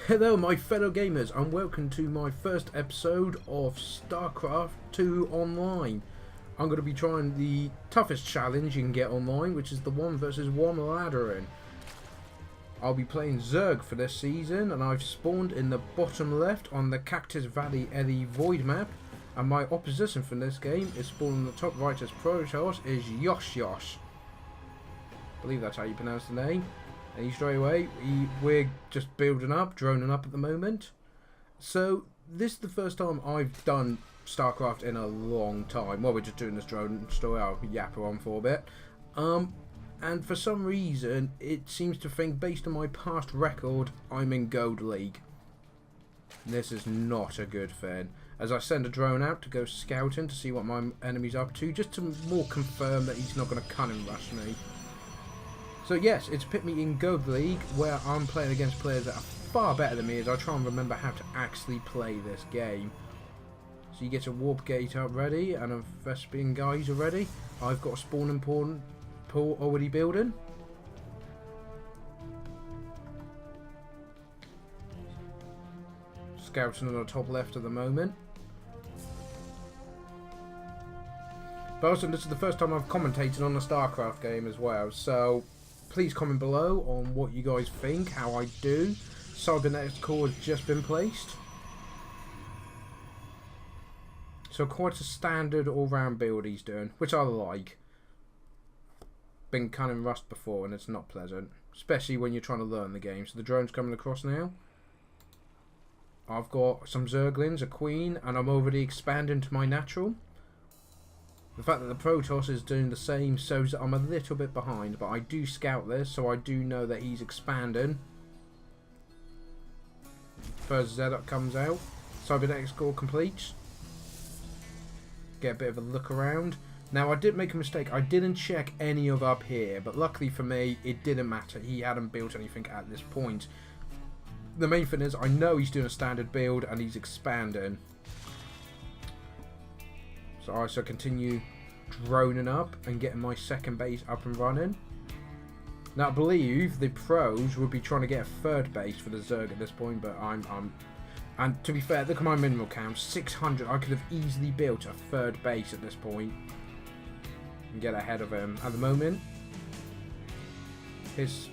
Hello my fellow gamers and welcome to my first episode of Starcraft 2 Online. I'm going to be trying the toughest challenge you can get online, which is the 1 versus 1 laddering. I'll be playing Zerg for this season and I've spawned in the bottom left on the Cactus Valley LE Void map, and my opposition for this game is spawned in the top right as Protoss is Yosh. I believe that's how you pronounce the name. And straight away, we're just building up, droning up at the moment. So, this is the first time I've done StarCraft in a long time. Well, we're just doing this drone story, I'll yap on for a bit. And for some reason, it seems to think, based on my past record, I'm in Gold League. This is not a good thing. As I send a drone out to go scouting to see what my enemy's up to, just to more confirm that he's not going to cunning rush me. So yes, it's put me in Gold League, where I'm playing against players that are far better than me as I try and remember how to actually play this game. So you get a warp gate up ready, and a Vespian geyser ready. I've got a spawning pool already building. Scouting on the top left at the moment. But also, this is the first time I've commentated on a StarCraft game as well, so please comment below on what you guys think, how I do. Cybernetics core has just been placed. So quite a standard all-round build he's doing, which I like. Been kind of rushed before and it's not pleasant, especially when you're trying to learn the game. So the drone's coming across now. I've got some Zerglings, a queen, and I'm already expanding to my natural. The fact that the Protoss is doing the same shows that I'm a little bit behind, but I do scout this, so I do know that he's expanding. First Zerg comes out. Cybernetics core completes. Get a bit of a look around. Now I did make a mistake. I didn't check any of up here, but luckily for me, it didn't matter. He hadn't built anything at this point. The main thing is, I know he's doing a standard build and he's expanding. So I shall continue droning up and getting my second base up and running. Now I believe the pros would be trying to get a third base for the Zerg at this point, but and to be fair, look at my mineral count, 600. I could have easily built a third base at this point and get ahead of him. At the moment,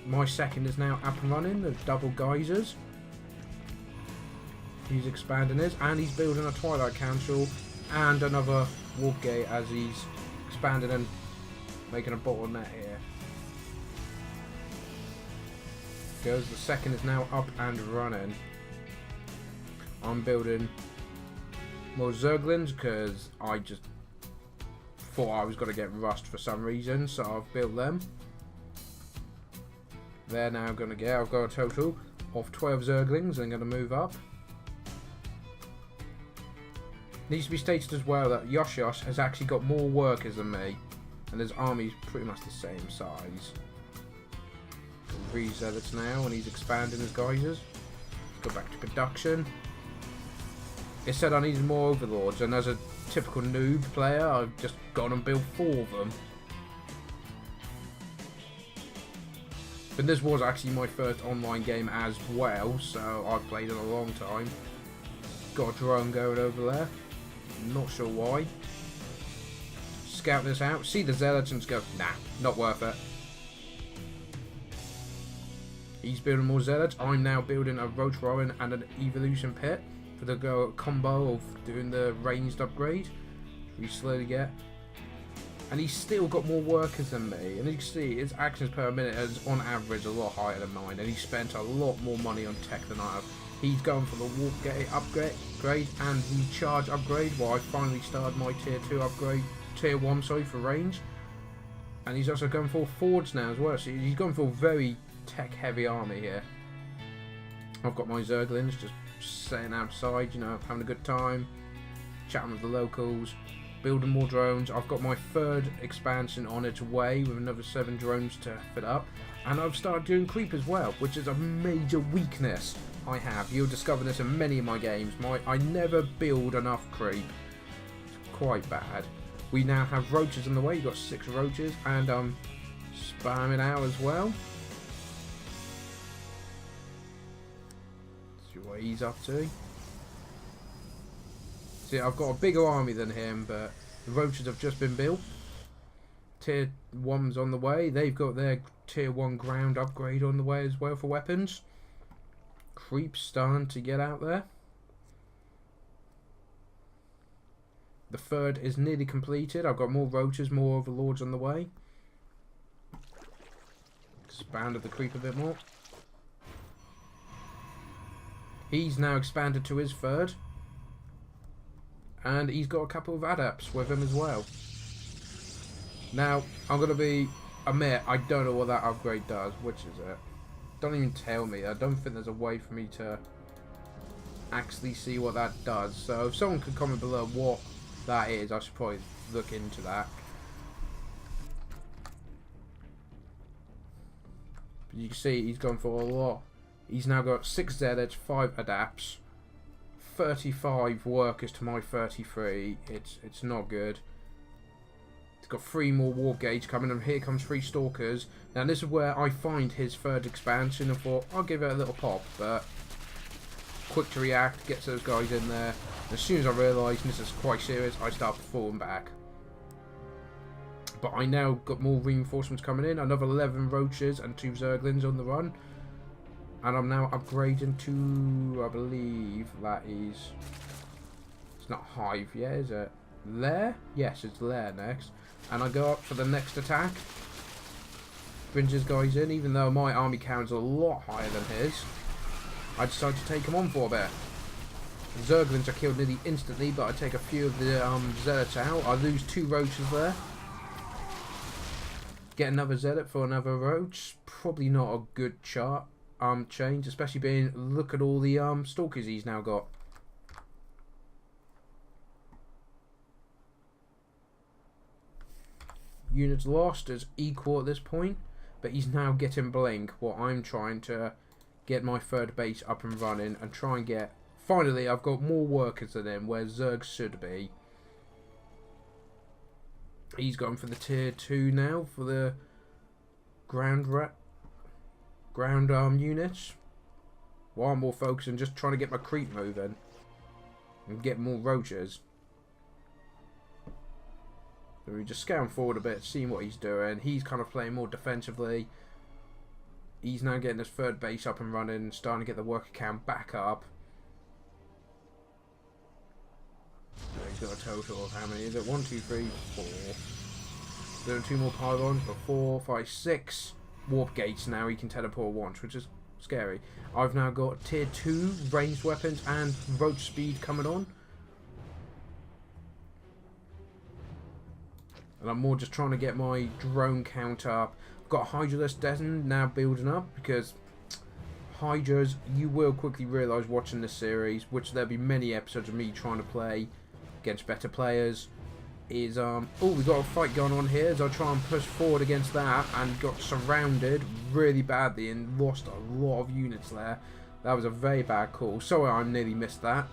my second is now up and running, the double geysers. He's expanding his, and he's building a Twilight Council and another warp gate as he's expanding and making a bottleneck here. Goes, the second is now up and running. I'm building more Zerglings because I just thought I was going to get rushed for some reason, so I've built them. They're now going to get, I've got a total of 12 Zerglings. I'm going to move up. Needs to be stated as well that Yosh has actually got more workers than me, and his army's pretty much the same size. 3 zealots now, and he's expanding his geysers. Let's go back to production. It said I needed more overlords, and as a typical noob player, I've just gone and built 4 of them. But this was actually my first online game as well, so I've played it a long time. Got a drone going over there. Not sure why. Scout this out, see the zealots and just go, nah, not worth it. He's building more zealots. I'm now building a roach warren and an evolution pit for the combo of doing the ranged upgrade. We slowly get. And he's still got more workers than me. And you can see his actions per minute is on average a lot higher than mine. And he spent a lot more money on tech than I have. He's going for the warp gate upgrade and the charge upgrade, while I finally started my tier 2 upgrade, tier 1 sorry, for range. And he's also going for forge now as well, so he's going for a very tech heavy army here. I've got my Zerglings just sitting outside, you know, having a good time, chatting with the locals, building more drones. I've got my third expansion on its way with another 7 drones to fit up, and I've started doing creep as well, which is a major weakness I have. You'll discover this in many of my games. I never build enough creep. It's quite bad. We now have roaches in the way. You've got 6 roaches, and I'm spamming out as well. what he's up to. See, I've got a bigger army than him, but the roaches have just been built. Tier 1's on the way. They've got their Tier 1 ground upgrade on the way as well for weapons. Creep's starting to get out there. The third is nearly completed. I've got more roaches, more overlords on the way. Expanded the creep a bit more. He's now expanded to his third. And he's got a couple of adepts with him as well. Now, I'm going to admit, I don't know what that upgrade does. Which is it? Don't even tell me. I don't think there's a way for me to actually see what that does. So if someone could comment below what that is, I should probably look into that. But you can see he's gone for a lot. He's now got 6 Zeds, 5 adapts, 35 workers to my 33. It's not good. It's got 3 more warp gauge coming, and here comes 3 stalkers. Now this is where I find his third expansion and thought I'll give it a little pop, but quick to react, gets those guys in there. And as soon as I realise this is quite serious, I start falling back. But I now got more reinforcements coming in, another 11 roaches and 2 zerglings on the run. And I'm now upgrading to, I believe that is, it's not hive yet, is it? Lair? Yes, it's lair next. And I go up for the next attack. Brings his guys in, even though my army count's a lot higher than his. I decide to take him on for a bit. The zerglings are killed nearly instantly, but I take a few of the zealots out. I lose 2 roaches there. Get another zealot for another roach. Probably not a good chart. Change, especially being, look at all the stalkers he's now got. Units lost is equal at this point, but he's now getting blink while I'm trying to get my third base up and running and try and get, finally I've got more workers than him where Zerg should be. He's gone for the tier 2 now for the ground units, while I'm more focused on just trying to get my creep moving and get more roaches. So we just scan forward a bit, seeing what he's doing. He's kind of playing more defensively. He's now getting his third base up and running, starting to get the worker count back up. So he's got a total of how many is it? 1, 2, 3, 4. There are 2 more pylons, but 4, 5, 6 warp gates now he can teleport once, which is scary. I've now got tier 2 ranged weapons and roach speed coming on. And I'm more just trying to get my drone count up. I've got Hydraless Destin now building up, because Hydras, you will quickly realise watching this series, which there'll be many episodes of me trying to play against better players, is oh, we've got a fight going on here as I try and push forward against that, and got surrounded really badly and lost a lot of units there. That was a very bad call. Sorry I nearly missed that.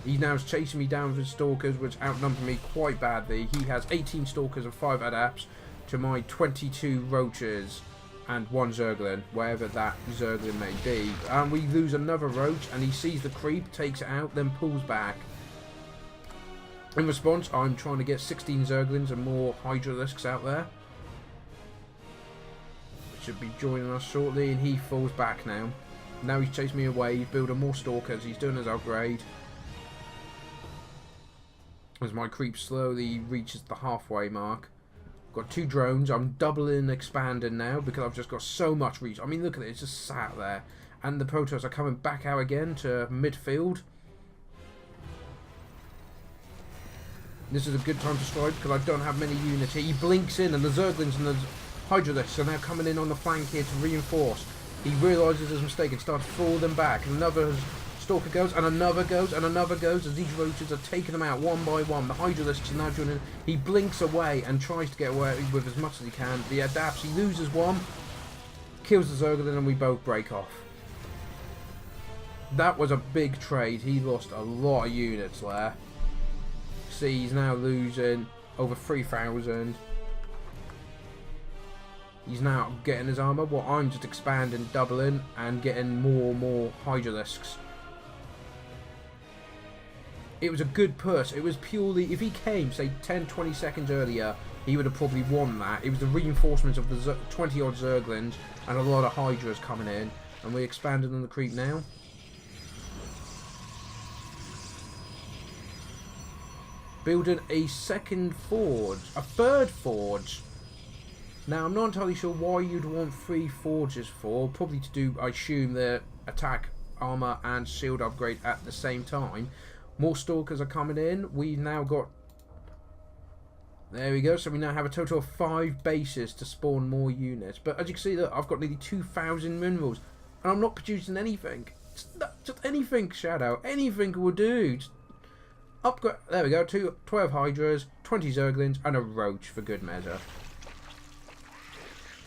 He now is chasing me down with his stalkers, which outnumber me quite badly. He has 18 stalkers and 5 adapts to my 22 roaches and 1 zerglin, wherever that zerglin may be. And we lose another roach, and he sees the creep, takes it out, then pulls back. In response, I'm trying to get 16 zerglins and more hydralisks out there, which should be joining us shortly, and he falls back now. Now he's chasing me away, he's building more stalkers, he's doing his upgrade. As my creep slowly reaches the halfway mark. Got 2 drones. I'm doubling, expanding now because I've just got so much reach. I mean, look at it. It's just sat there. And the Protoss are coming back out again to midfield. This is a good time to strike because I don't have many units here. He blinks in, and the Zerglings and the Hydralisks are now coming in on the flank here to reinforce. He realises his mistake and starts to fall them back. Another stalker goes, and another goes, and another goes, as these roaches are taking them out one by one. The Hydralisks are now joining. He blinks away and tries to get away with as much as he can. The adapts, he loses one, kills the Zerglin, and we both break off. That was a big trade. He lost a lot of units there. See, he's now losing over 3,000. He's now getting his armour, while I'm just expanding, doubling, and getting more and more Hydralisks. it was a good push. It was purely, if he came, say, 10-20 seconds earlier, he would have probably won that. It was the reinforcements of the 20-odd Zerglings and a lot of Hydras coming in. And we expanded on the creep now. Building a second forge. A third forge. Now, I'm not entirely sure why you'd want 3 forges for. Probably to do, I assume, the attack, armor, and shield upgrade at the same time. More Stalkers are coming in. We've now got... There we go. So we now have a total of 5 bases to spawn more units. But as you can see, look, I've got nearly 2,000 minerals. And I'm not producing anything. Just anything, Shadow. Anything will do. Just upgrade. There we go. 12 Hydras, 20 Zerglings, and a Roach for good measure.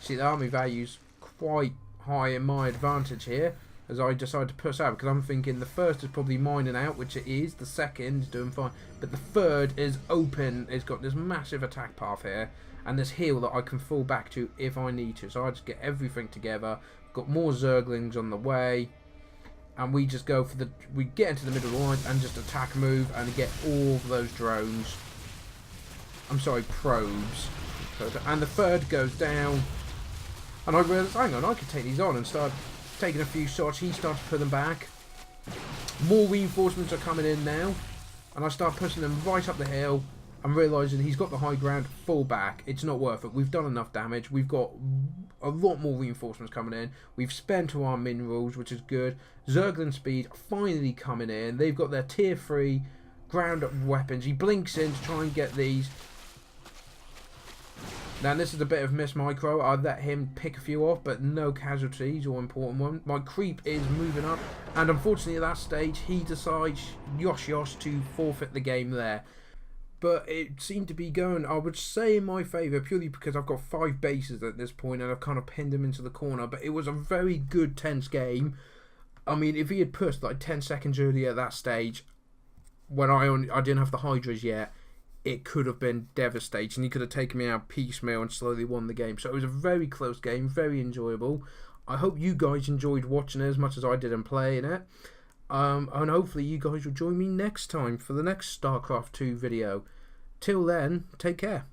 See, the army value's quite high in my advantage here, as I decide to push out, because I'm thinking the first is probably mining out, which it is. The second is doing fine, but the third is open. It's got this massive attack path here, and this hill that I can fall back to if I need to. So I just get everything together. Got more Zerglings on the way, and we just go for the... We get into the middle of the line and just attack move and get all of those drones. I'm sorry, probes. And the third goes down. And I realised, hang on, I could take these on and start taking a few shots. He starts to put them back. More reinforcements are coming in now. And I start pushing them right up the hill. I'm realising he's got the high ground, fall back. It's not worth it. We've done enough damage. We've got a lot more reinforcements coming in. We've spent all our minerals, which is good. Zergling speed finally coming in. They've got their tier 3 ground up weapons. He blinks in to try and get these. Now this is a bit of miss micro. I let him pick a few off, but no casualties or important one. My creep is moving up, and unfortunately at that stage he decides yosh to forfeit the game there. But it seemed to be going, I would say, in my favour, purely because I've got 5 bases at this point and I've kind of pinned him into the corner. But it was a very good tense game. I mean, if he had pushed like 10 seconds earlier at that stage, when I didn't have the Hydras yet, it could have been devastating. He could have taken me out piecemeal and slowly won the game. So it was a very close game, very enjoyable. I hope you guys enjoyed watching it as much as I did and playing it. And hopefully you guys will join me next time for the next StarCraft 2 video. Till then, take care.